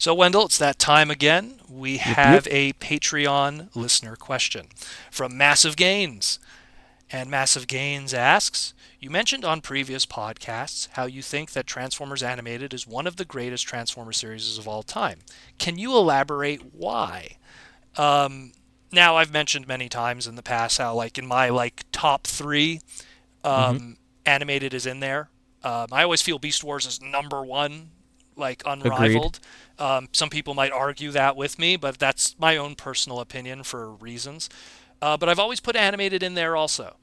So, Wendell, it's that time again. We Yep, yep. have a Patreon listener question from MassiveGains. And MassiveGains asks, you mentioned on previous podcasts how you think that Transformers Animated is one of the greatest Transformers series of all time. Can you elaborate why? Um, Now, I've mentioned many times in the past how, like, in my, like, top three, Mm-hmm. animated is in there. I always feel Beast Wars is number one, like Agreed. unrivaled. Some people might argue that with me, but that's my own personal opinion for reasons. But I've always put animated in there also.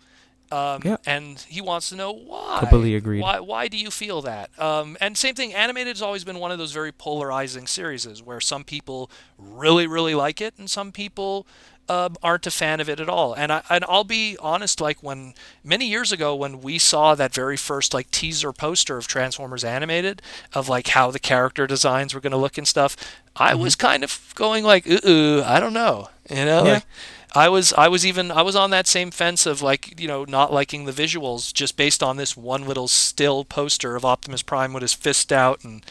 Yeah, And he wants to know why. completely agreed. Why do you feel that? And same thing, animated has always been one of those very polarizing series where some people really, really like it, and some people aren't a fan of it at all. I'll be honest, like when many years ago when we saw that very first like teaser poster of Transformers Animated, of like how the character designs were going to look and stuff, I Mm-hmm. was kind of going like, ooh, I don't know, Yeah, like I was on that same fence of like, not liking the visuals just based on this one little still poster of Optimus Prime with his fist out and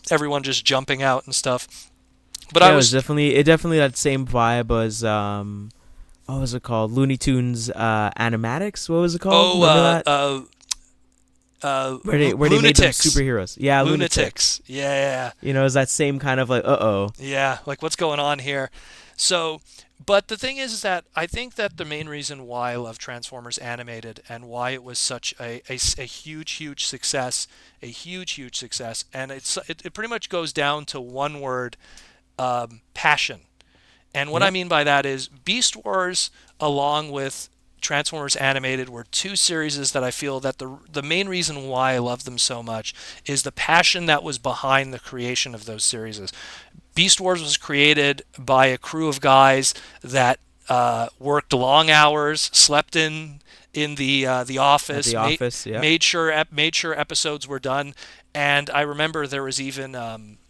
everyone just jumping out and stuff. But I yeah. It was was definitely that same vibe as what was it called? Looney Tunes animatics. What was it called? oh Remember that? Where they made them lunatics. superheroes. Yeah, lunatics. Lunatics. Yeah. It was that same kind of like uh-oh. Yeah, like what's going on here? So, but the thing is that I think that the main reason why I love Transformers Animated and why it was such a huge, huge success, huge success, and it pretty much goes down to one word, passion. And what I Yeah. mean by that is Beast Wars, along with Transformers Animated, were two series that I feel that the main reason why I love them so much is the passion that was behind the creation of those series. Beast Wars was created by a crew of guys that worked long hours, slept in the At office, the office. Yeah. made sure episodes were done, and I remember there was even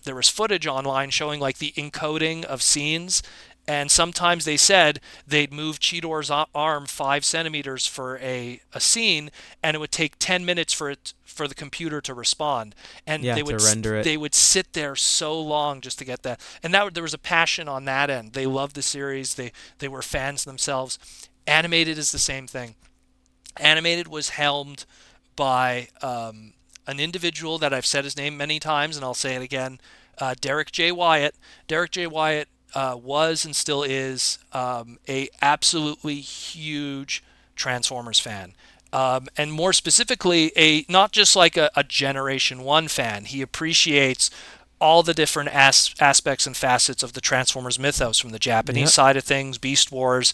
there was footage online showing like the encoding of scenes. And sometimes they said they'd move Cheetor's arm 5 centimeters for a scene, and it would take 10 minutes for the computer to respond. And Yeah, to render it. they would sit there so long just to get that. And that there was a passion on that end. They loved the series. They were fans themselves. Animated is the same thing. Animated was helmed by an individual that I've said his name many times, and I'll say it again, Derek J. Wyatt. Derek J. Wyatt was and still is a absolutely huge Transformers fan. And more specifically, a not just like a Generation One fan. He appreciates all the different aspects and facets of the Transformers mythos, from the Japanese Yeah. side of things, Beast Wars,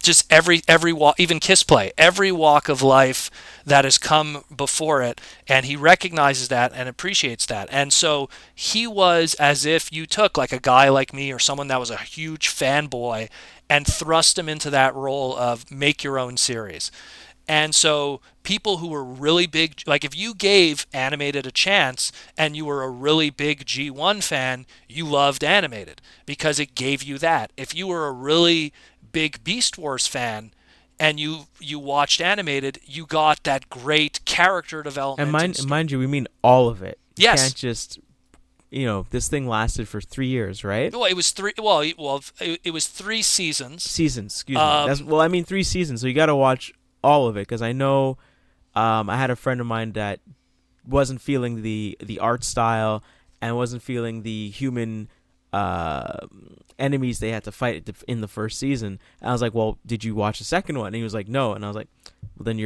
just every walk, even Kissplay, every walk of life that has come before it, and he recognizes that and appreciates that. And so he was as if you took like a guy like me or someone that was a huge fanboy and thrust him into that role of make your own series. And so people who were really big, like if you gave animated a chance and you were a really big G1 fan, you loved animated because it gave you that. If you were a really big Beast Wars fan and you watched animated, you got that great character And development and mind you, we mean all of it. You yes. can't just this thing lasted for 3 years, right? Well, it was three. Well, it was 3 seasons. Seasons, excuse me. That's Um, well, I mean 3 seasons. So you got to watch all of it because I know I had a friend of mine that wasn't feeling the art style and wasn't feeling the human uh, enemies they had to fight in the first season. And I was like, "Well, did you watch the second one?" And he was like, "No." And I was like, "Well, then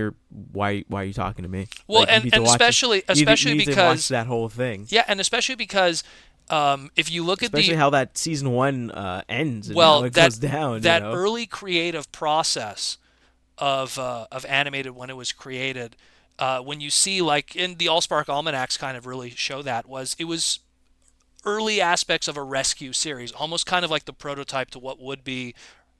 why are you talking to me? well, Like, you need to and watch it. You especially need to watch because that whole thing." yeah, and especially because if you look at Especially the how that season one ends and how well it goes down. that early creative process of animated when it was created, when you see like in the Allspark Almanacs kind of really show that was it was early aspects of a rescue series, almost kind of like the prototype to what would be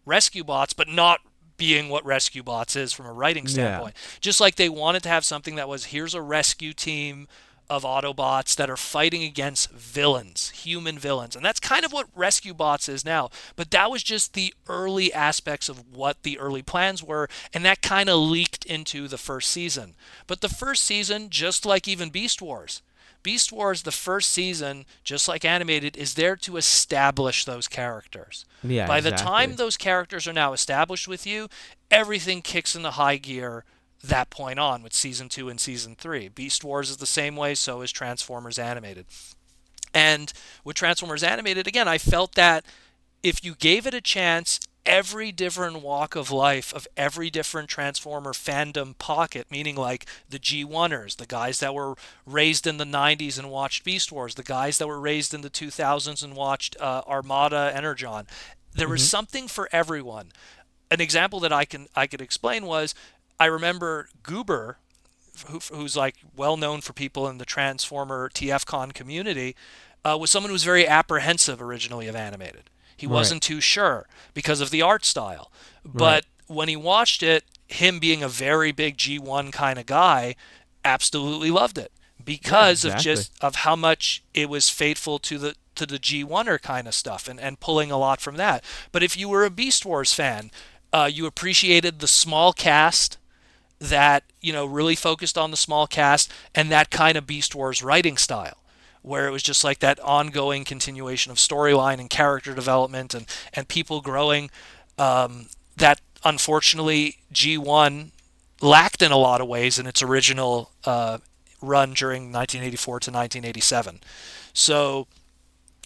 Rescue Bots, but not being what Rescue Bots is from a writing Yeah, standpoint. Just like they wanted to have something that was here's a rescue team of Autobots that are fighting against villains, human villains. And that's kind of what Rescue Bots is now. But that was just the early aspects of what the early plans were, and that kind of leaked into the first season. But the first season, just like even Beast Wars, Beast Wars, the first season, just like animated, is there to establish those characters. Yeah, By the time exactly. those characters are now established with you, everything kicks into high gear that point on with season 2 and season 3. Beast Wars is the same way, so is Transformers Animated. And with Transformers Animated, again, I felt that if you gave it a chance, every different walk of life of every different Transformer fandom pocket, meaning like the G1ers, the guys that were raised in the 90s and watched Beast Wars, the guys that were raised in the 2000s and watched Armada Energon, there was Hmm. something for everyone. An example that I could explain was I remember Goober, who's like well known for people in the Transformer TFCon community, was someone who was very apprehensive originally of animated. He Right. wasn't too sure because of the art style. Right. But when he watched it, him being a very big G1 kind of guy, absolutely loved it Yeah, because of exactly. just of how much it was faithful to the G1er kind of stuff and pulling a lot from that. But if you were a Beast Wars fan, you appreciated the small cast that really focused on the small cast and that kind of Beast Wars writing style where it was just like that ongoing continuation of storyline and character development and people growing that unfortunately G1 lacked in a lot of ways in its original run during 1984 to 1987. So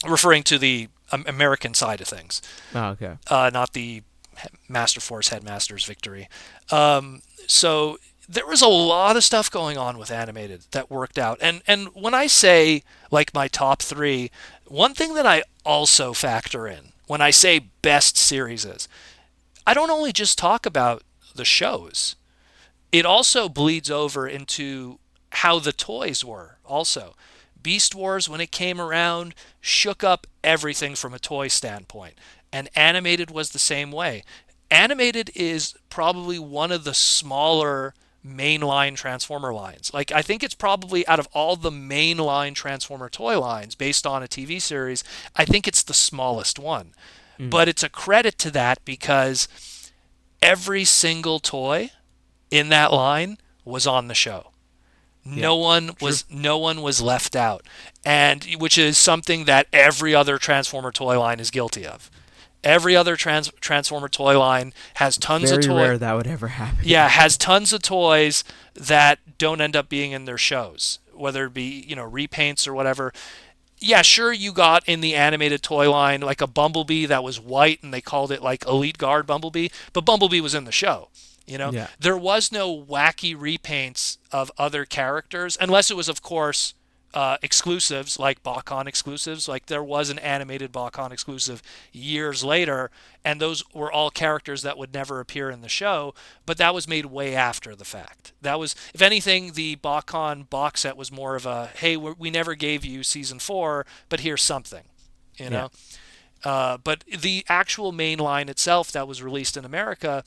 referring to the American side of things, Oh, okay. not the Master Force Headmaster's victory. So there was a lot of stuff going on with animated that worked out. And when I say like my top three, one thing that I also factor in when I say best series is I don't only just talk about the shows. It also bleeds over into how the toys were also. Beast Wars, when it came around, shook up everything from a toy standpoint. And animated was the same way. Animated is probably one of the smaller mainline Transformer lines. Like, I think it's probably out of all the mainline Transformer toy lines based on a TV series, I think it's the smallest one. Mm. But it's a credit to that because every single toy in that line was on the show. Yeah. True. No one was left out, and which is something that every other Transformer toy line is guilty of. Every other Transformer toy line has tons of Very toy. rare that would ever happen. Yeah, has tons of toys that don't end up being in their shows, whether it be repaints or whatever. Yeah, sure, you got in the animated toy line like a Bumblebee that was white and they called it like Elite Guard Bumblebee, but Bumblebee was in the show. Yeah. There was no wacky repaints of other characters, unless it was, of course, exclusives like Bakon exclusives. Like there was an animated Bakon exclusive years later, and those were all characters that would never appear in the show. But that was made way after the fact. That was, if anything, the Bakon box set was more of a, hey, we never gave you season 4, but here's something, you Yeah. know. But the actual main line itself that was released in America,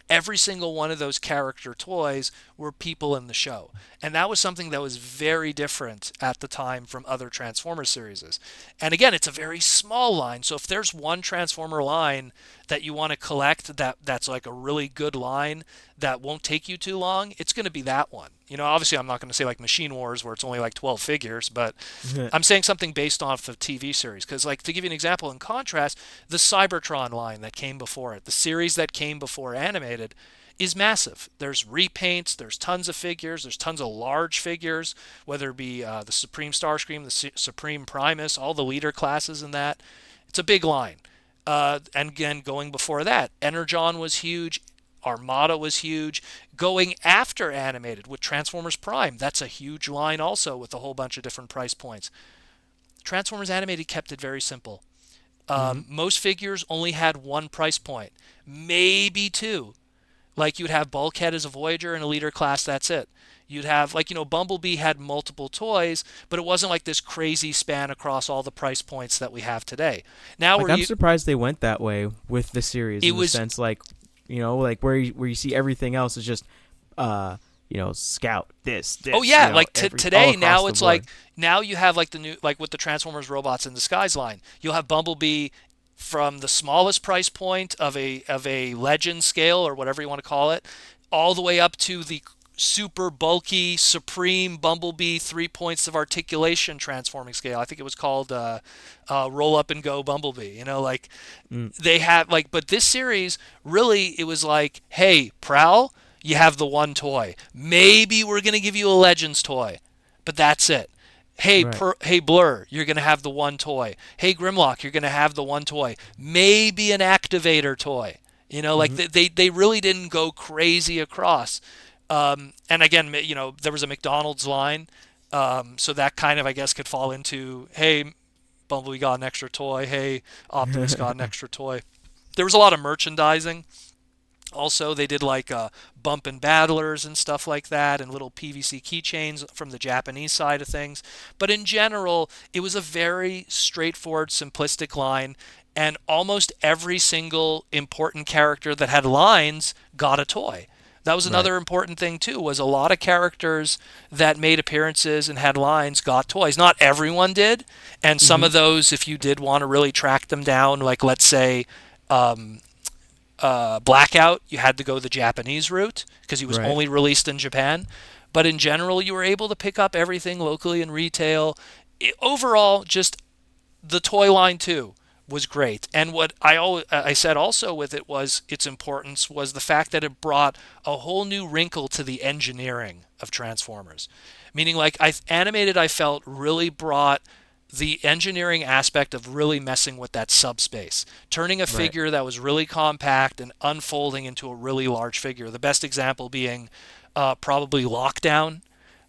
every single one of those character toys were people in the show. And that was something that was very different at the time from other Transformer series. And again, it's a very small line. So if there's one Transformer line that you want to collect that's like a really good line that won't take you too long, it's going to be that one. Obviously I'm not going to say like Machine Wars where it's only like 12 figures, but I'm saying something based off of TV series. Because like to give you an example in contrast, the Cybertron line that came before it, the series that came before animated, is massive. There's repaints, there's tons of figures, there's tons of large figures, whether it be the Supreme Starscream, the Supreme Primus, all the leader classes in that. It's a big line. And again, going before that, Energon was huge. Armada was huge. Going after animated with Transformers Prime, that's a huge line also with a whole bunch of different price points. Transformers Animated kept it very simple. Hmm. Most figures only had one price point, maybe two. Like you'd have Bulkhead as a Voyager and a leader class, that's it. You'd have, like, Bumblebee had multiple toys, but it wasn't like this crazy span across all the price points that we have today. Now Like, where I'm you, surprised they went that way with the series it in the was, sense, like, like where you see everything else is just, Scout oh this, yeah, like all today across now the it's like, board. now you have like the new, like with the Transformers Robots in Disguise line, you'll have Bumblebee from the smallest price point of a legend scale or whatever you want to call it, all the way up to the super bulky Supreme Bumblebee 3 points of articulation transforming scale. I think it was called Roll Up and Go Bumblebee. Like Mm. they have like, but this series really it was like, hey, Prowl, you have the one toy. Maybe we're gonna give you a Legends toy, but that's it. Hey, Right. hey Blur, you're gonna have the one toy. Hey Grimlock, you're gonna have the one toy. Maybe an Activator toy. Like Hmm. they really didn't go crazy across. And again, there was a McDonald's line, so that kind of I guess could fall into, hey, Bumblebee got an extra toy. Hey, Optimus got an extra toy. There was a lot of merchandising. Also, they did like bump and battlers and stuff like that, and little PVC keychains from the Japanese side of things. But in general, it was a very straightforward, simplistic line, and almost every single important character that had lines got a toy. That was Right. another important thing too. Was a lot of characters that made appearances and had lines got toys. Not everyone did, and some Hmm. of those, if you did want to really track them down, like let's say Blackout, you had to go the Japanese route because he was Right. only released in Japan. But in general, you were able to pick up everything locally in retail. Overall, just the toy line too was great. And what I said also with it was its importance was the fact that it brought a whole new wrinkle to the engineering of Transformers. Meaning, like animated, I felt really brought the engineering aspect of really messing with that subspace, turning a Right. figure that was really compact and unfolding into a really large figure. The best example being probably Lockdown.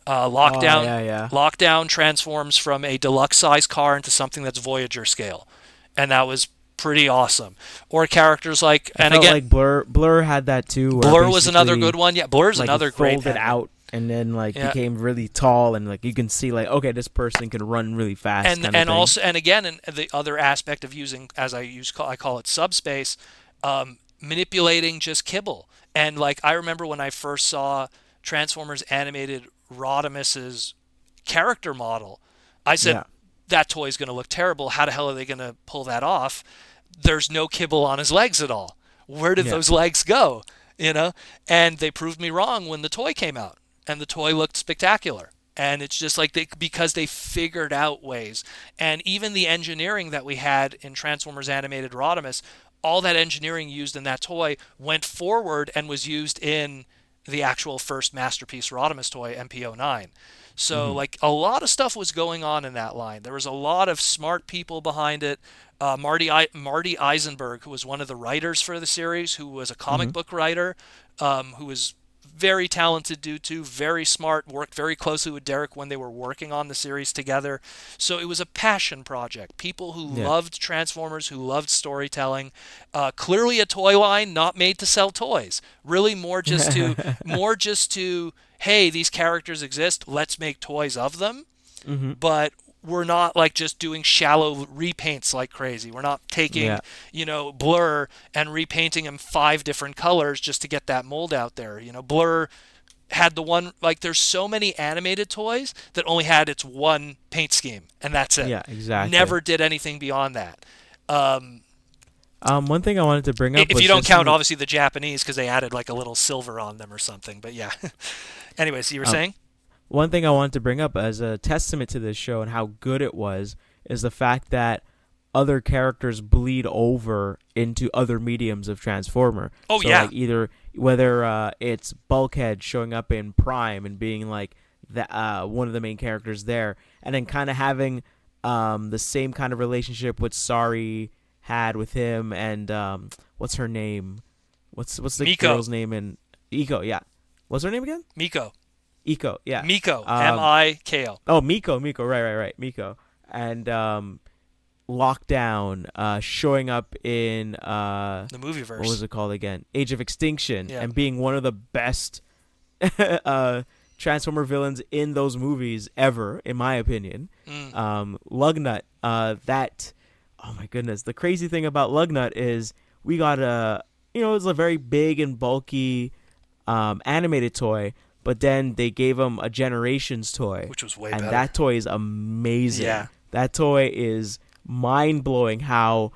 Oh Lockdown yeah, yeah. Lockdown transforms from a deluxe size car into something that's Voyager scale, and that was pretty awesome. Or characters like, I and felt again, like Blur had that too, where Blur was another basically good one. Yeah, Blur's like it another great folded anime. out and then like Yeah, became really tall and like you can see like okay, this person can run really fast and kind of and thing. also and again, and the other aspect of using, as I call it subspace, manipulating just kibble. And like I remember when I first saw Transformers animated Rodimus's character model, I said Yeah. that toy's going to look terrible. How the hell are they going to pull that off? There's no kibble on his legs at all. Where did Yeah. those legs go? And they proved me wrong when the toy came out, and the toy looked spectacular. And it's just like because they figured out ways. And even the engineering that we had in Transformers Animated Rodimus, all that engineering used in that toy went forward and was used in the actual first masterpiece Rodimus toy, MP09. So Hmm. like a lot of stuff was going on in that line. There was a lot of smart people behind it. Marty Eisenberg, who was one of the writers for the series, who was a comic Hmm. book writer, who was very talented dude too, very smart, worked very closely with Derek when they were working on the series together. So it was a passion project. People who Yeah. loved Transformers, who loved storytelling. Clearly a toy line not made to sell toys. Really more just to hey, these characters exist, let's make toys of them. Hmm. But we're not like just doing shallow repaints like crazy. We're not taking, Yeah. Blur and repainting him 5 different colors just to get that mold out there. Blur had the one, like there's so many animated toys that only had its one paint scheme and that's it. Yeah, exactly. Never did anything beyond that. Um, One thing I wanted to bring up if was you don't just in count the obviously the Japanese because they added like a little silver on them or something, but yeah. Anyways, you were um, saying? one thing I wanted to bring up as a testament to this show and how good it was is the fact that other characters bleed over into other mediums of Transformer. Oh So yeah. like either whether it's Bulkhead showing up in Prime and being like the one of the main characters there, and then kind of having the same kind of relationship with Sari had with him and what's her name? What's the Miko. girl's name in Eco? Yeah, what's her name again? Miko. Eco. Yeah. Miko. Um, Miko. Oh, Miko, right, Miko, and Lockdown, showing up in The movie what was verse. it called again? Age of Extinction, Yeah. and being one of the best Transformer villains in those movies ever, in my opinion. Mm. Lugnut, that, oh my goodness, the crazy thing about Lugnut is we got it's a very big and bulky animated toy, but then they gave him a Generations toy, Which was way and better. that toy is amazing. Yeah. That toy is mind blowing. How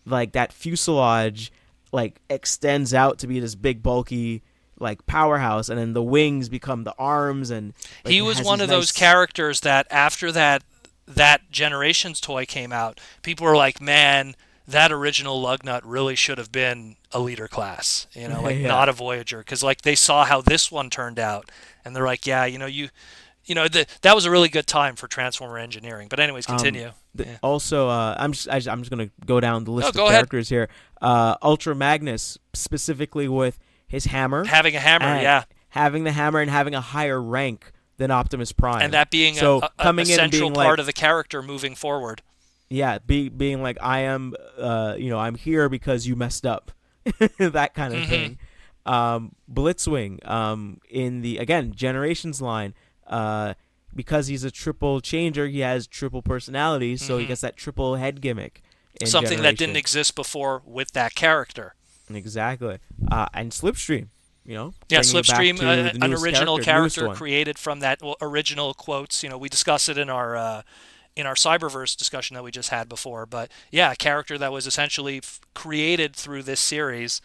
like that fuselage like extends out to be this big bulky like powerhouse, and then the wings become the arms, and like He it was has one these of those nice. characters that after that Generations toy came out, people were like, "Man, that original Lugnut really should have been a leader class, like Yeah. not a Voyager," because like they saw how this one turned out, and they're like, "Yeah, that was a really good time for Transformer engineering." But anyways, Um, continue. Yeah. also, I'm just gonna go down the No, list of go ahead. characters here. Ultra Magnus, specifically with his hammer Having a hammer, and yeah, having the hammer and having a higher rank than Optimus and Prime. that being a, So a coming in and central being like, part of the character moving forward. yeah, being like, I am, I'm here because you messed up, that kind of Hmm. thing. Blitzwing, in the again Generations line, because he's a triple changer, he has triple personalities, so he Hmm. gets that triple head gimmick in Something that didn't Generation. exist before with that character. Exactly. And Slipstream, Yeah, bringing it back Slipstream, to the an newest original newest character one. created from that original quotes. We discussed it in our Cyberverse discussion that we just had before. But yeah, a character that was essentially created through this series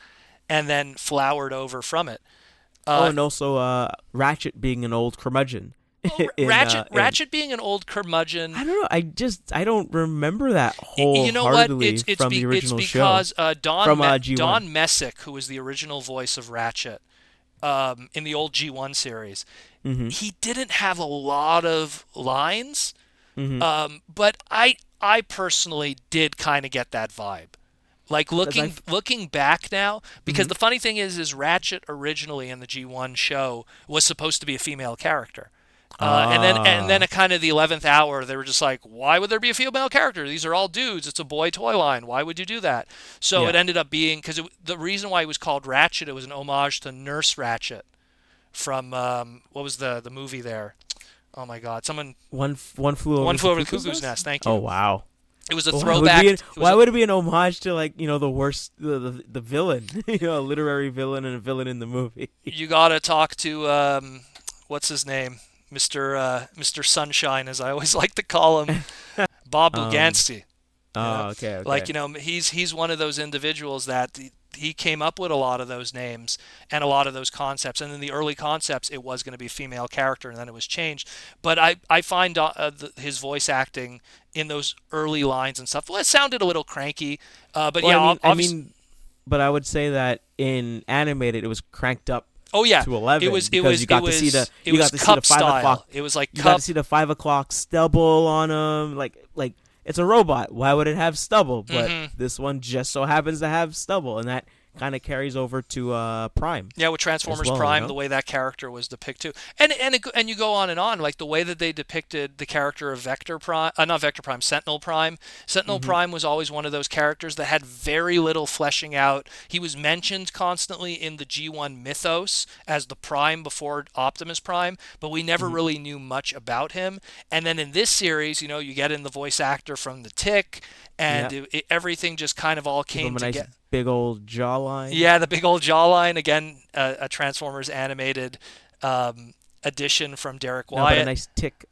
and then flowered over from it. Oh, Uh, and also Ratchet being an old curmudgeon well, in Ratchet being an old curmudgeon. I don't know. I don't remember that You know what? wholeheartedly from the It's original show because Don from G1. Don Messick, who was the original voice of Ratchet in the old G1 series, Mm-hmm. he didn't have a lot of lines. Mm-hmm. But I personally did kind of get that vibe. Like As I. looking back now, because Mm-hmm. the funny thing is Ratchet originally in the G1 show was supposed to be a female character. And then Ah. at kind of the 11th hour, they were just like, why would there be a female character? These are all dudes. It's a boy toy line. Why would you do that? So Yeah. it ended up being because the reason why it was called Ratchet, it was an homage to Nurse Ratchet from what was the movie there? Oh my God, someone One flew over One the Flew Over the cuckoo's Cuckoo's nest. Nest. Thank Oh you. wow. It was a Why would be throwback. why would it be an homage to like the worst the villain a literary villain and a villain in the movie. You gotta talk to what's his name, Mr. Sunshine, as I always like to call him, Bob um. Buganski. You know, Oh, okay. like Okay. he's one of those individuals that he came up with a lot of those names and a lot of those concepts. And in the early concepts, it was going to be a female character, and then it was changed. But I find his voice acting in those early lines and stuff. Well, it sounded a little cranky, but Well, yeah, I obviously. mean, but I would say that in animated it was cranked up Oh yeah, to 11 it was because you got to see the it was cup 5 o'clock. style. It was like You got to cup. see the 5 o'clock stubble on him. Like it's a robot. Why would it have stubble? But Hmm. this one just so happens to have stubble, and that kind of carries over to Prime Yeah, with as Transformers well. Prime, the way that character was depicted, and you go on and on, like the way that they depicted the character of Vector Prime, not Vector Prime, Sentinel Prime. Sentinel Hmm. Prime was always one of those characters that had very little fleshing out. He was mentioned constantly in the G1 mythos as the Prime before Optimus Prime, but we never Hmm. really knew much about him. And then in this series, you get in the voice actor from the Tick, Yeah, and everything just kind of all give came him a nice together. big old jawline. Yeah, the big old jawline again. A Transformers animated edition from Derek No, but Wyatt. a nice tick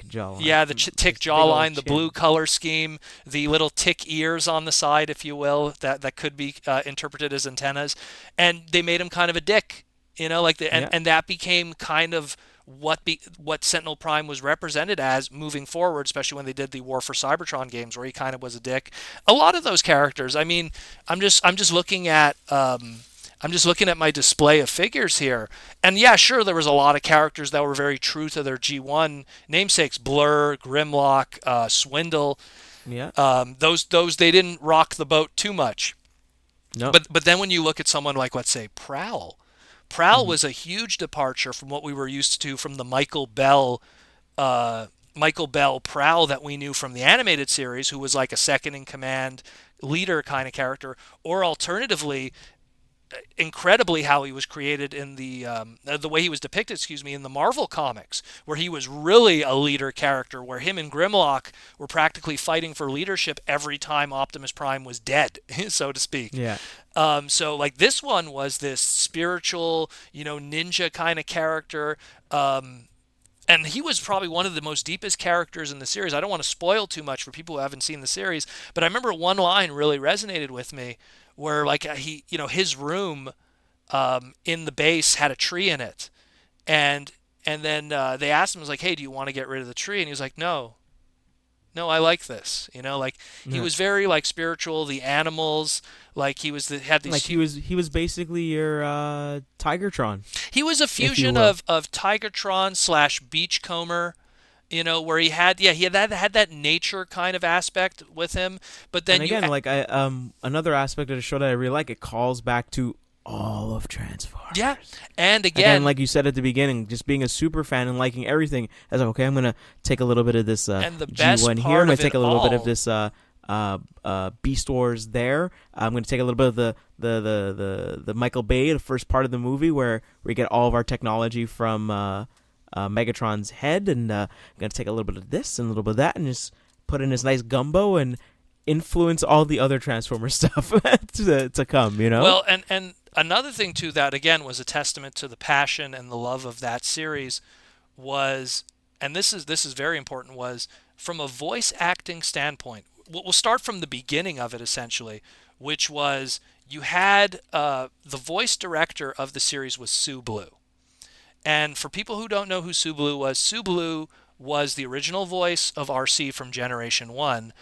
jawline. Yeah, the tick Nice big old jawline, the blue chin. color scheme, the little tick ears on the side, if you will, that could be interpreted as antennas, and they made him kind of a dick, Yeah. and that became kind of what Sentinel Prime was represented as moving forward, especially when they did the War for Cybertron games, where he kind of was a dick. A lot of those characters. I mean, I'm just looking at. I'm just looking at my display of figures here. And yeah, sure, there was a lot of characters that were very true to their G1 namesakes. Blur, Grimlock, Swindle. Yeah. Those they didn't rock the boat too much. No. But then when you look at someone like, let's say, Prowl. Prowl Hmm. was a huge departure from what we were used to from the Michael Bell Prowl that we knew from the animated series, who was like a second in command leader kind of character, or alternatively, incredibly how he was created in the way he was depicted, in the Marvel comics, where he was really a leader character, where him and Grimlock were practically fighting for leadership every time Optimus Prime was dead, so to speak. Yeah. So like this one was this spiritual, ninja kind of character. And he was probably one of the most deepest characters in the series. I don't want to spoil too much for people who haven't seen the series, but I remember one line really resonated with me, where like his room, in the base had a tree in it, and then they asked him, was like, hey, do you want to get rid of the tree? And he was like, no, no, I like this. Like he Yeah. was very like spiritual. The animals, like had these. Like he was basically your Tigertron, He was a if you fusion will. of Tigertron slash Beachcomber. Where he had that nature kind of aspect with him. But And then again, like I another aspect of the show that I really like, it calls back to all of yeah, Transformers. and Again, again, like you said at the beginning, just being a super fan and liking everything. I was like, okay, I'm gonna take a little bit of this and the best G1 here. I'm part gonna of it take a little bit of all. this Beast Wars there. I'm gonna take a little bit of the Michael Bay, the first part of the movie where we get all of our technology from Megatron's head, and I'm gonna take a little bit of this and a little bit of that, and just put in this nice gumbo and influence all the other Transformer stuff to come. Well, and another thing too that again was a testament to the passion and the love of that series was, and this is very important, was from a voice acting standpoint. We'll start from the beginning of it essentially, which was you had the voice director of the series was Sue Blue. And for people who don't know who Sue Blue was the original voice of RC from Generation 1,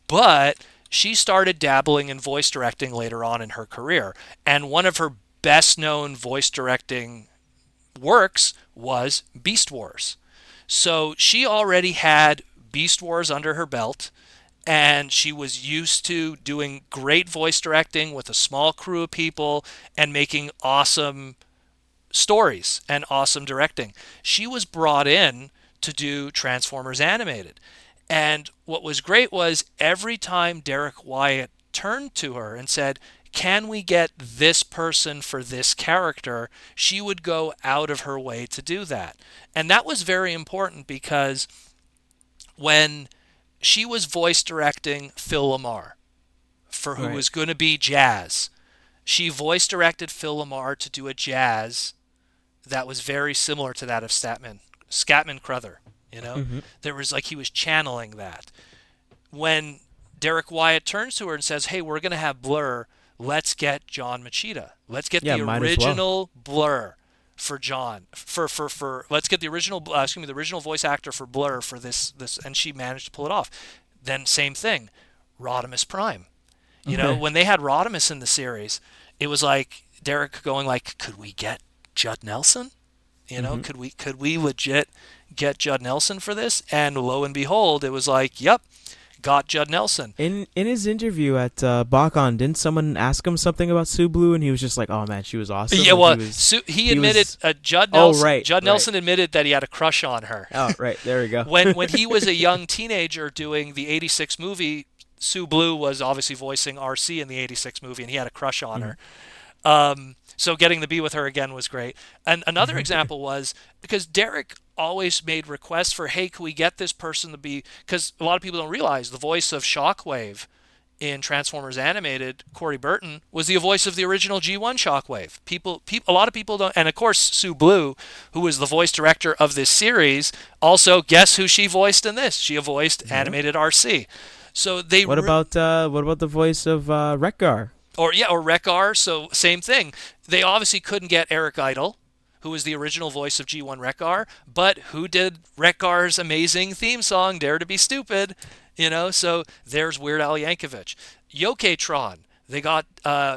but she started dabbling in voice directing later on in her career. And one of her best known voice directing works was Beast Wars. So she already had Beast Wars under her belt, and she was used to doing great voice directing with a small crew of people and making awesome stories and awesome directing. She was brought in to do Transformers Animated. And what was great was every time Derek Wyatt turned to her and said, can we get this person for this character? She would go out of her way to do that. And that was very important because when she was voice directing Phil Lamar for who Right. was going to be Jazz, she voice directed Phil Lamar to do a Jazz that was very similar to that of Scatman Crothers. Mm-hmm. There was like he was channeling that. When Derek Wyatt turns to her and says, "Hey, we're going to have Blur. Let's get John Machida. Let's get Yeah, the might as well. original Blur for John. For let's get the original the original voice actor for Blur for this." And she managed to pull it off. Then same thing, Rodimus Prime. Okay. When they had Rodimus in the series, it was like Derek going like, "Could we get Judd Nelson? Mm-hmm. Could we legit get Judd Nelson for this?" And lo and behold, it was like, "Yep, got Judd Nelson." In his interview at BotCon, didn't someone ask him something about Sue Blue, and he was just like, "Oh man, she was awesome." Yeah, Like, well, he was, he he admitted was. Judd Oh, Nelson. right, Judd right. Nelson admitted that he had a crush on her Oh, right. There we go. when he was a young teenager doing the '86 movie. Sue Blue was obviously voicing RC in the '86 movie, and he had a crush on her. So getting to be with her again was great. And another example was because Derek always made requests for, hey, can we get this person to be, because a lot of people don't realize the voice of Shockwave in Transformers Animated, Corey Burton, was the voice of the original G1 Shockwave. A lot of people don't, and of course Sue Blue, who was the voice director of this series, also guess who she voiced in this? She voiced Animated RC. So they What about the voice of Rekgar? or Rekgar. So same thing. They obviously couldn't get Eric Idle, who was the original voice of G1 Rekgar, but who did Rekgar's amazing theme song, Dare to Be Stupid? So there's Weird Al Yankovic. Yoke-Tron, they got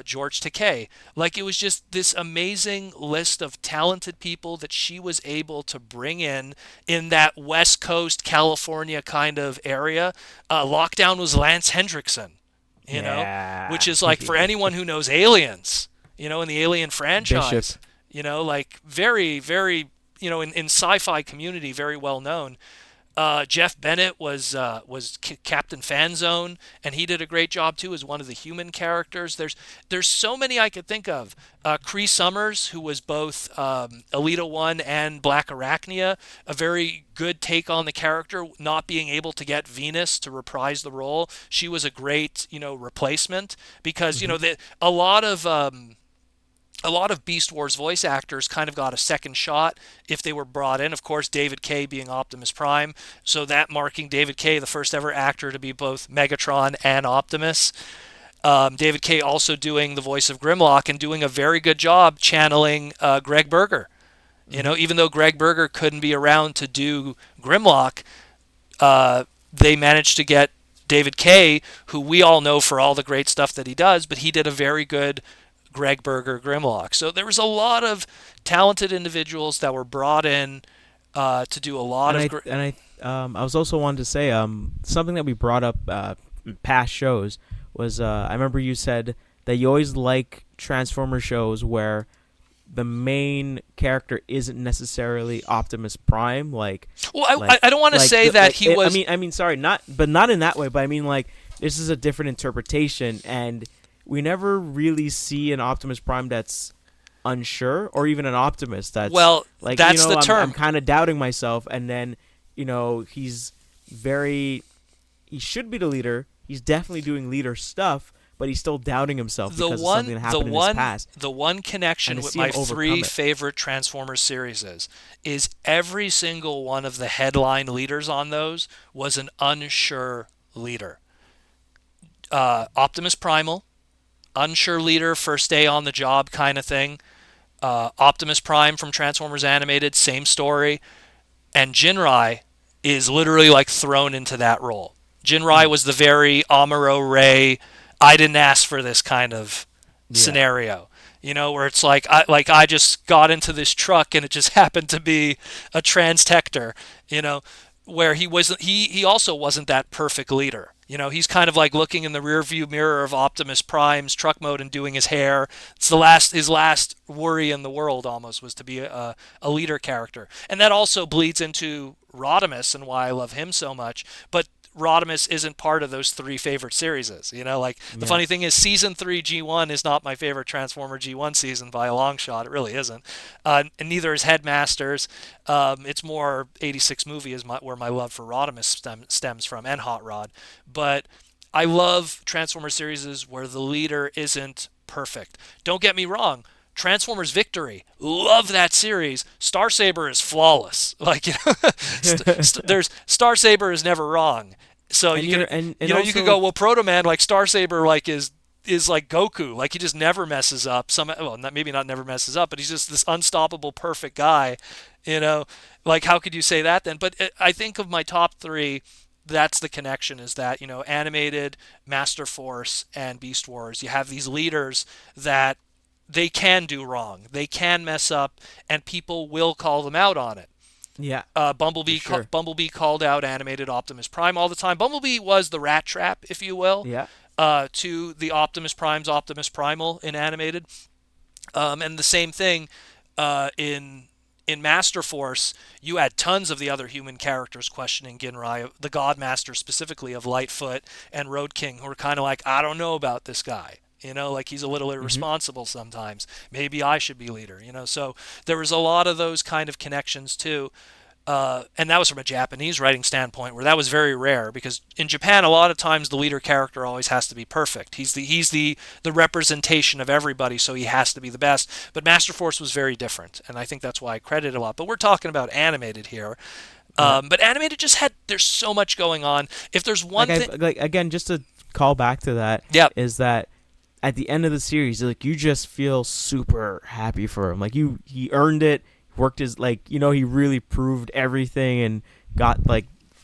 George Takei. Like, it was just this amazing list of talented people that she was able to bring in that West Coast California kind of area. Lockdown was Lance Hendrickson, Yeah. which is like, for anyone who knows Aliens, in the Alien franchise, Bishop. like very, very, in sci-fi community, very well known. Jeff Bennett was Captain Fanzone, and he did a great job too as one of the human characters. There's so many I could think of. Cree Summers, who was both Alita 1 and Black Arachnia, a very good take on the character, not being able to get Venus to reprise the role. She was a great replacement because a lot of Beast Wars voice actors kind of got a second shot if they were brought in. Of course, David Kaye being Optimus Prime, so that marking David Kaye the first ever actor to be both Megatron and Optimus. David Kaye also doing the voice of Grimlock and doing a very good job channeling Greg Berger. Even though Greg Berger couldn't be around to do Grimlock, they managed to get David Kaye, who we all know for all the great stuff that he does, but he did a very good Greg Berger Grimlock. So there was a lot of talented individuals that were brought in to do a lot of. I was also wanted to say something that we brought up in past shows was I remember you said that you always like Transformer shows where the main character isn't necessarily Optimus Prime. I don't want to say that he was. I mean, sorry, not in that way. But I mean, this is a different interpretation, and we never really see an Optimus Prime that's unsure, or even an Optimus that's that's the term. I'm kind of doubting myself, and then he should be the leader. He's definitely doing leader stuff, but he's still doubting himself because of something that happened in his past. The one connection with my three favorite Transformers series is every single one of the headline leaders on those was an unsure leader. Optimus Primal, unsure leader, first day on the job kind of thing. Optimus Prime from Transformers Animated, same story. And Jinrai is literally thrown into that role. Jinrai was the very Amuro Ray, I didn't ask for this kind of scenario, where it's I just got into this truck and it just happened to be a Transtector, where he also wasn't that perfect leader. He's kind of looking in the rearview mirror of Optimus Prime's truck mode and doing his hair. It's his last worry in the world almost was to be a leader character. And that also bleeds into Rodimus and why I love him so much. But Rodimus isn't part of those three favorite series. The funny thing is Season 3 G1 is not my favorite Transformer G1 season by a long shot. It really isn't. And neither is Headmasters. It's more 86 movie is where my love for Rodimus stems from, and Hot Rod. But I love Transformer series where the leader isn't perfect. Don't get me wrong. Transformers Victory, love that series. Starsaber is flawless. There's Starsaber is never wrong. So you could go, well, Proto Man Starsaber is like Goku, he just never messes up. Maybe not never messes up, but he's just this unstoppable perfect guy. How could you say that then? But I think of my top three. That's the connection, is that Animated, Master Force, and Beast Wars. You have these leaders that they can do wrong. They can mess up, and people will call them out on it. Yeah. Bumblebee called out Animated Optimus Prime all the time. Bumblebee was the rat trap, if you will, to the Optimus Prime's Optimus Primal in Animated. And the same thing in Master Force. You had tons of the other human characters questioning Ginrai, the Godmaster specifically of Lightfoot and Road King, who were kind of I don't know about this guy. He's a little irresponsible sometimes. Maybe I should be leader, So there was a lot of those kind of connections too. And that was from a Japanese writing standpoint, where that was very rare, because in Japan, a lot of times the leader character always has to be perfect. He's the representation of everybody, so he has to be the best. But Master Force was very different, and I think that's why I credit it a lot. But we're talking about Animated here. But Animated there's so much going on. If there's one thing... again, just to call back to that, is that at the end of the series, you just feel super happy for him. He earned it, worked his he really proved everything and got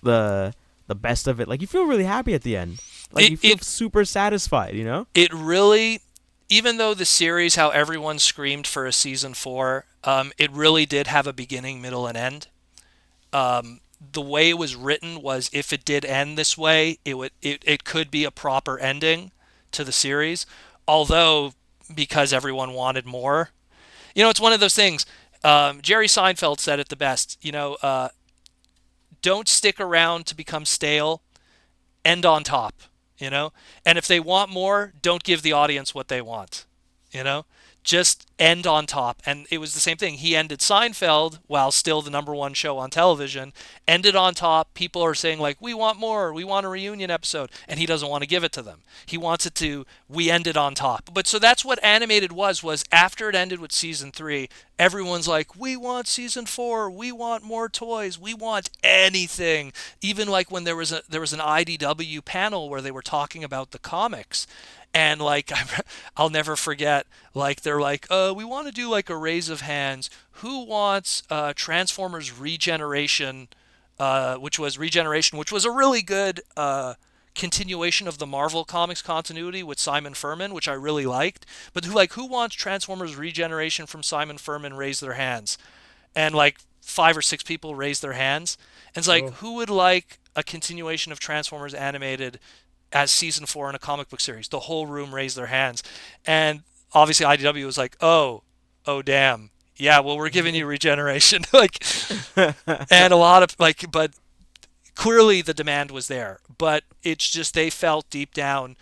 the best of it. You feel really happy at the end. You feel super satisfied. It really, even though the series, how everyone screamed for a season 4, it really did have a beginning, middle, and end. The way it was written was, if it did end this way, it could be a proper ending to the series, although because everyone wanted more. It's one of those things. Jerry Seinfeld said it the best. Don't stick around to become stale. End on top. And if they want more, don't give the audience what they want. Just end on top. And it was the same thing. He ended Seinfeld while still the number one show on television. Ended on top. People are saying we want more. We want a reunion episode. And he doesn't want to give it to them. He wants it to, we ended on top. But so that's what Animated was after it ended with season 3, everyone's we want season 4. We want more toys. We want anything. Even when there was an IDW panel where they were talking about the comics. And like I'll never forget, like they're like, we want to do like a raise of hands. Who wants Transformers Regeneration, which was a really good continuation of the Marvel Comics continuity with Simon Furman, which I really liked. But who wants Transformers Regeneration from Simon Furman? Raise their hands. And like 5 or 6 people raised their hands. And it's like, Oh. who would like a continuation of Transformers animated as season 4 in a comic book series? The whole room raised their hands. And obviously IDW was like, oh damn. Yeah, well, we're giving you regeneration. Like, and a lot of like, but clearly the demand was there. But it's just they felt deep down,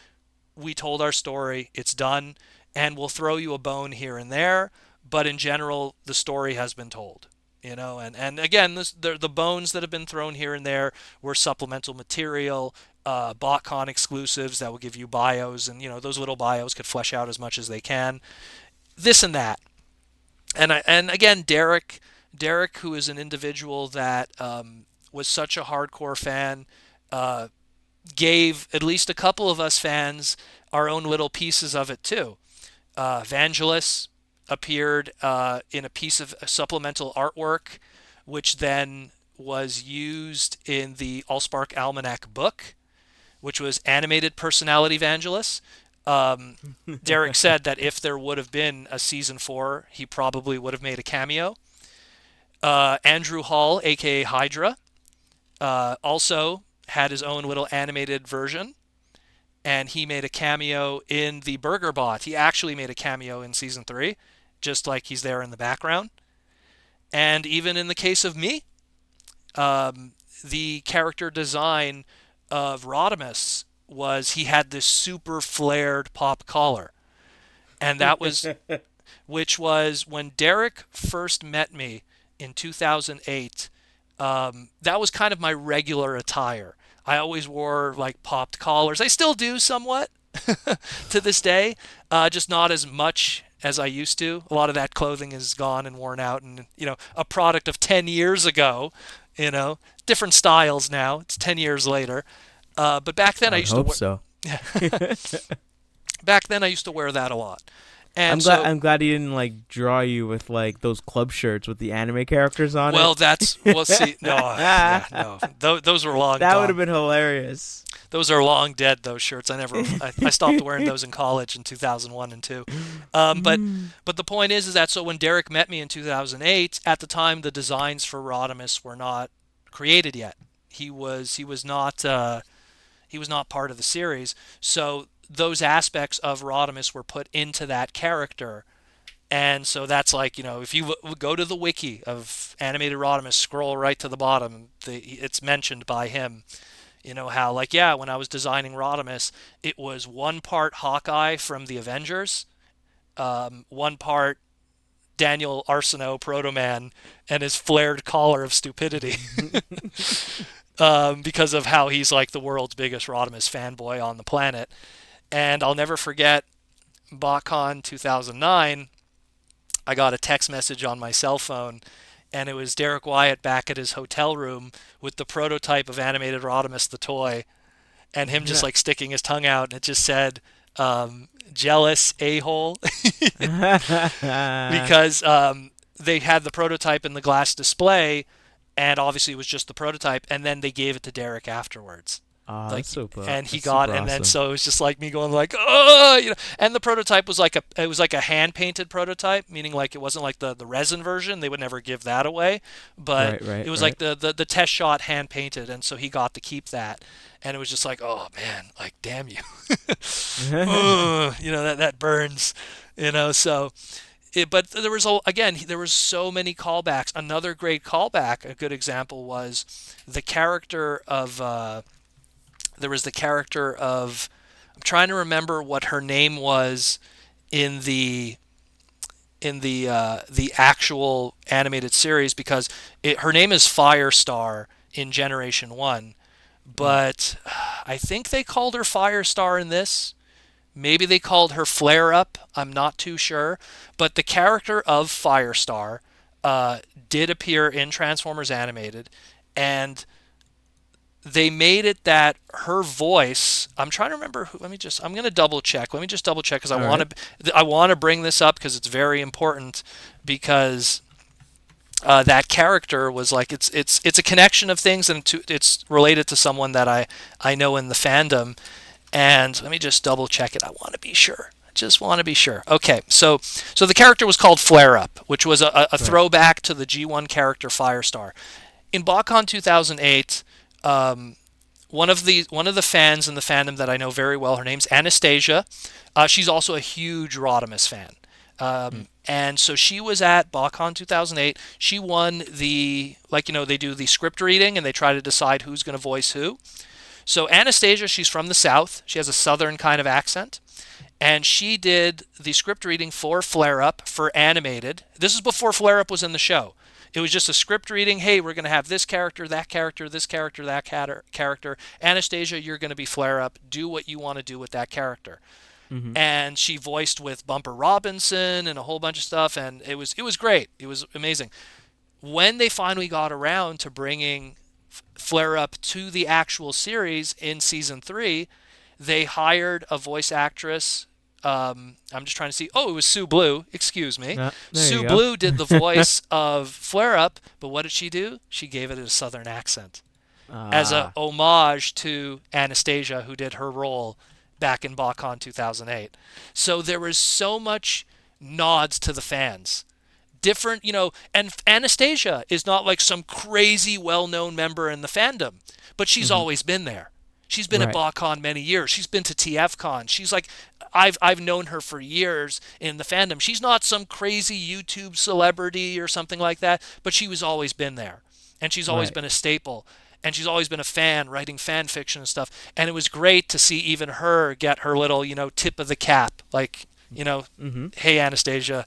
we told our story, it's done, and we'll throw you a bone here and there, but in general, the story has been told. And again, the bones that have been thrown here and there were supplemental material, BotCon exclusives that will give you bios, and those little bios could flesh out as much as they can. This and that, and again, Derek, who is an individual that was such a hardcore fan, uh, gave at least a couple of us fans our own little pieces of it too. Vangelis appeared in a piece of supplemental artwork, which then was used in the Allspark Almanac book, which was animated personality Vangelis. Derek said that if there would have been a season 4, he probably would have made a cameo. Andrew Hall, aka Hydra, also had his own little animated version, and he made a cameo in the Burger Bot. He actually made a cameo in season 3, just like he's there in the background. And even in the case of me, the character design of Rodimus was he had this super flared pop collar. And that was, which was when Derek first met me in 2008. That was kind of my regular attire. I always wore like popped collars. I still do somewhat to this day, just not as much as I used to. A lot of that clothing is gone and worn out, and a product of 10 years ago. Different styles now. It's 10 years later. But back then I I would used to hope so. back then I used to wear that a lot. And I'm glad he didn't like draw you with like those club shirts with the anime characters on well, it. we'll see. No, yeah, no. Those were long That gone. would have been hilarious. Those are long dead. Those shirts. I stopped wearing those in college in 2001 and 2. But the point is that so when Derek met me in 2008, at the time the designs for Rodimus were not created yet. He was not part of the series. So those aspects of Rodimus were put into that character. And so that's like, if you go to the wiki of animated Rodimus, scroll right to the bottom, it's mentioned by him. How, like, yeah, when I was designing Rodimus, it was one part Hawkeye from the Avengers, one part Daniel Arsenault, Proto-Man, and his flared collar of stupidity. Because of how he's like the world's biggest Rodimus fanboy on the planet. And I'll never forget BotCon 2009, I got a text message on my cell phone, and it was Derek Wyatt back at his hotel room with the prototype of animated Rodimus the toy, and him just like sticking his tongue out, and it just said, jealous a-hole. Because they had the prototype in the glass display, and obviously it was just the prototype, and then they gave it to Derek afterwards. Oh, Like, that's super. and he That's got, super and then awesome. so it was just like me going like, oh, and the prototype was like a hand painted prototype, meaning like it wasn't like the resin version. They would never give that away, but Right, right, it was like right. the test shot hand painted, and so he got to keep that, and it was just like, oh man, like damn you, Ugh, that burns, so. But there was again, there was so many callbacks. Another great callback, a good example was the character of. There was the character of. I'm trying to remember what her name was in the actual animated series, because her name is Firestar in Generation One, but I think they called her Firestar in this. Maybe they called her Flare Up. I'm not too sure. But the character of Firestar did appear in Transformers Animated, and they made it that her voice. I'm trying to remember who. I'm going to double check. Let me just double check because All right. I want to bring this up because it's very important because that character was like it's a connection of things and it's related to someone that I know in the fandom. And let me just double check it. I want to be sure. I just want to be sure. Okay, so the character was called Flare Up, which was a Right. throwback to the G1 character Firestar. In BotCon 2008, one of the fans in the fandom that I know very well, her name's Anastasia. She's also a huge Rodimus fan. And so she was at BotCon 2008. She won they do the script reading and they try to decide who's going to voice who. So Anastasia, she's from the South. She has a Southern kind of accent. And she did the script reading for Flare Up for animated. This is before Flare Up was in the show. It was just a script reading. Hey, we're going to have this character, that character, this character, that character. Anastasia, you're going to be Flare Up. Do what you want to do with that character. Mm-hmm. And she voiced with Bumper Robinson and a whole bunch of stuff. And it was great. It was amazing. When they finally got around to bringing Flare Up to the actual series in season 3, they hired a voice actress. I'm just trying to see. Oh, it was Sue Blue. Excuse me. There Sue you go. Blue did the voice of Flare Up, but what did she do? She gave it a southern accent as a Ah, homage to Anastasia, who did her role back in BotCon 2008. So there was so much nods to the fans. Different, and Anastasia is not like some crazy well-known member in the fandom, but she's mm-hmm. always been there. She's been at Right. BotCon many years. She's been to TFCon. She's like, I've known her for years in the fandom. She's not some crazy YouTube celebrity or something like that, but she was always been there, and she's always Right. been a staple. And she's always been a fan, writing fan fiction and stuff. And it was great to see even her get her little, tip of the cap, like, Mm-hmm. hey Anastasia,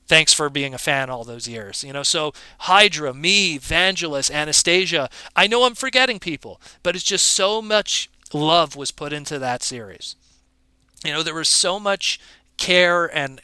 thanks for being a fan all those years. So Hydra, me, Vangelis, Anastasia. I know I'm forgetting people, but it's just so much love was put into that series. There was so much care and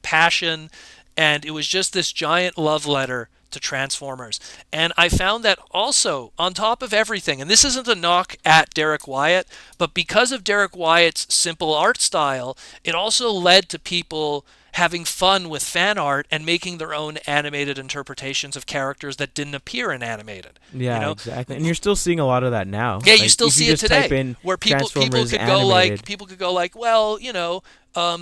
passion, and it was just this giant love letter to Transformers. And I found that also, on top of everything, and this isn't a knock at Derek Wyatt, but because of Derek Wyatt's simple art style, it also led to people having fun with fan art and making their own animated interpretations of characters that didn't appear in animated. You Yeah, know, exactly. And you're still seeing a lot of that now. yeah, you Like still if you see it just type today, in where people Transformers could go like animated. well,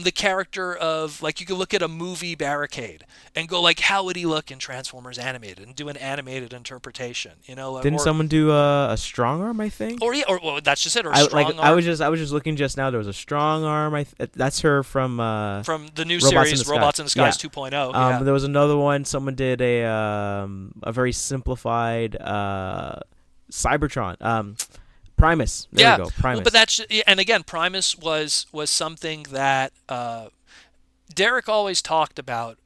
the character of, like, you could look at a movie Barricade and go like, how would he look in Transformers animated, and do an animated interpretation, Didn't someone do a strong arm? I think. or yeah, or well, that's just it, or I like. strong I arm was just looking just now. There was a strong arm. That's her from from the new Robots in series the Sky. Robots in the Yeah. Skies 2.0. Yeah, There was another one. Someone did a very simplified Cybertron. Primus. There yeah. we go. Well, Primus. but that's, and again, Primus was something that Derek always talked about.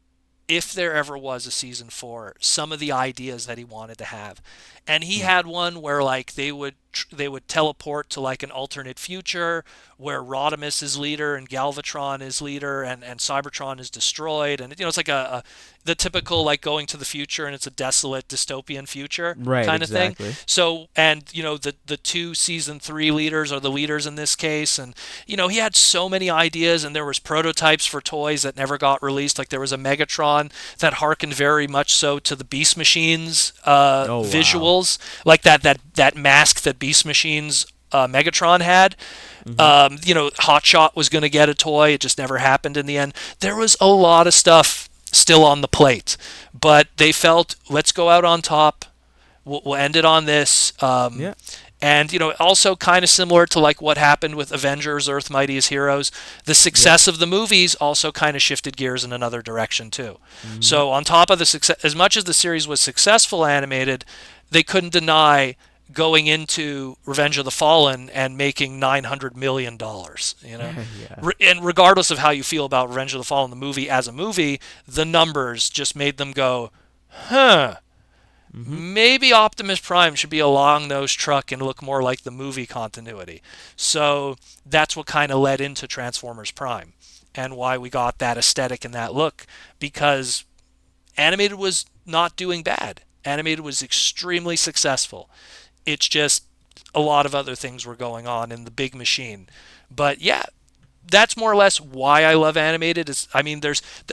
If there ever was a season 4, some of the ideas that he wanted to have, and he had one where like they would teleport to like an alternate future where Rodimus is leader and Galvatron is leader, and Cybertron is destroyed, and it's like the typical like going to the future and it's a desolate dystopian future Right. kind of thing. Exactly. So, and the two season 3 leaders are the leaders in this case, and he had so many ideas, and there was prototypes for toys that never got released. Like there was a Megatron that harkened very much so to the Beast Machines Oh wow. visuals, like that mask that Beast Machines Megatron had. Hmm. Hotshot was going to get a toy. It just never happened in the end. There was a lot of stuff still on the plate, but they felt, let's go out on top. We'll end it on this. Yeah. And also kind of similar to like what happened with Avengers: Earth Mightiest Heroes, the Yep. success of the movies also kind of shifted gears in another direction too. Hmm. So on top of the success, as much as the series was successful animated, they couldn't deny going into Revenge of the Fallen and making $900 million. Yeah. And regardless of how you feel about Revenge of the Fallen, the movie as a movie, the numbers just made them go, huh. Hmm. Maybe Optimus Prime should be a long-nosed truck and look more like the movie continuity. So that's what kind of led into Transformers Prime, and why we got that aesthetic and that look, because animated was not doing bad. Animated was extremely successful. It's just a lot of other things were going on in the big machine. But yeah, that's more or less why I love animated. Is I mean,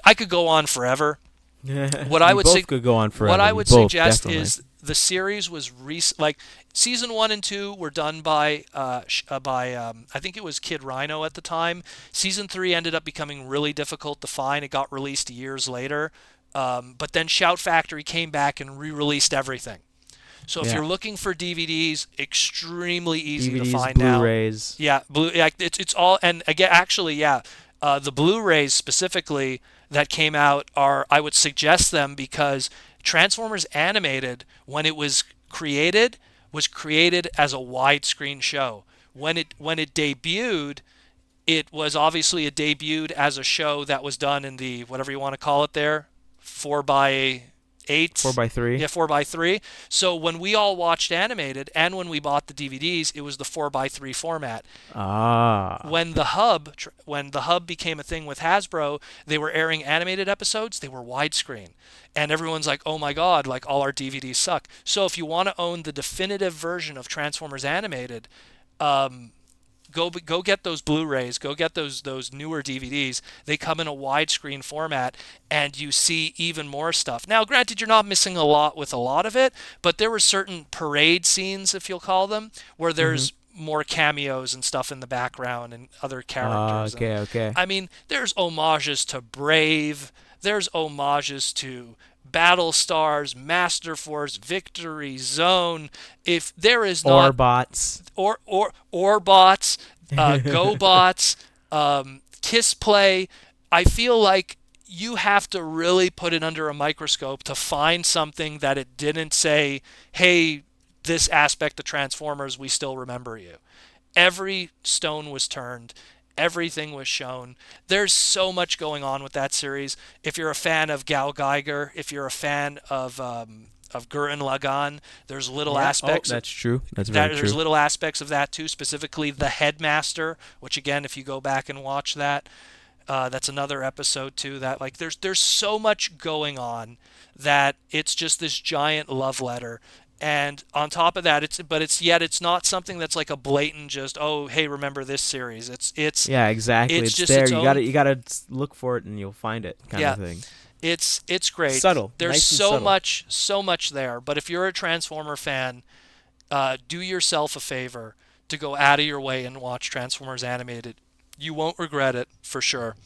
I could go on forever. What I We would both could go on what forever. I We would both suggest definitely. is the series was like season 1 and 2 were done by I think it was Kid Rhino at the time. Season 3 ended up becoming really difficult to find. It got released years later, but then Shout Factory came back and re-released everything. So if Yeah. you're looking for DVDs, extremely easy to DVDs, find now. Blu-rays. Yeah, yeah, it's all, and again, actually, yeah, the Blu-rays specifically that came out are, I would suggest them because Transformers Animated, when it was created as a widescreen show. When it debuted, it was obviously it debuted as a show that was done in the whatever you want to call it there, 4 by 8. Four by three. Yeah, 4 by 3. So when we all watched animated and when we bought the DVDs, it was the 4 by 3 format. Ah. When the hub became a thing with Hasbro, they were airing animated episodes. They were widescreen, and everyone's like, "Oh my God! Like all our DVDs suck." So if you want to own the definitive version of Transformers Animated, um, go get those Blu-rays, go get those newer DVDs. They come in a widescreen format, and you see even more stuff. Now, granted, you're not missing a lot with a lot of it, but there were certain parade scenes, if you'll call them, where Mhm. there's more cameos and stuff in the background and other Ah. characters. And Okay. Okay. I mean, there's homages to Brave, there's homages to Battle Stars, Master Force, Victory Zone. If there is Or not bots. or bots, GoBots, Kiss Play. I feel like you have to really put it under a microscope to find something that it didn't say, "Hey, this aspect of Transformers, we still remember you." Every stone was turned. Everything was shown. There's so much going on with that series. If you're a fan of Gal Geiger, if you're a fan of Gurren Lagann, there's little Yeah. Oh, aspects that's true. That's very that there's true. little aspects of that too, specifically the Headmaster, which again, if you go back and watch that, that's another episode too. That like there's so much going on that it's just this giant love letter. And on top of that, it's not something that's like a blatant just, oh, hey, remember this series. Yeah, exactly. It's It's just there. its own. You gotta look for it and you'll find it, kind Yeah, of thing. it's great. Subtle, There's nice and so subtle. much there. But if you're a Transformer fan, do yourself a favor to go out of your way and watch Transformers Animated. You won't regret it for sure.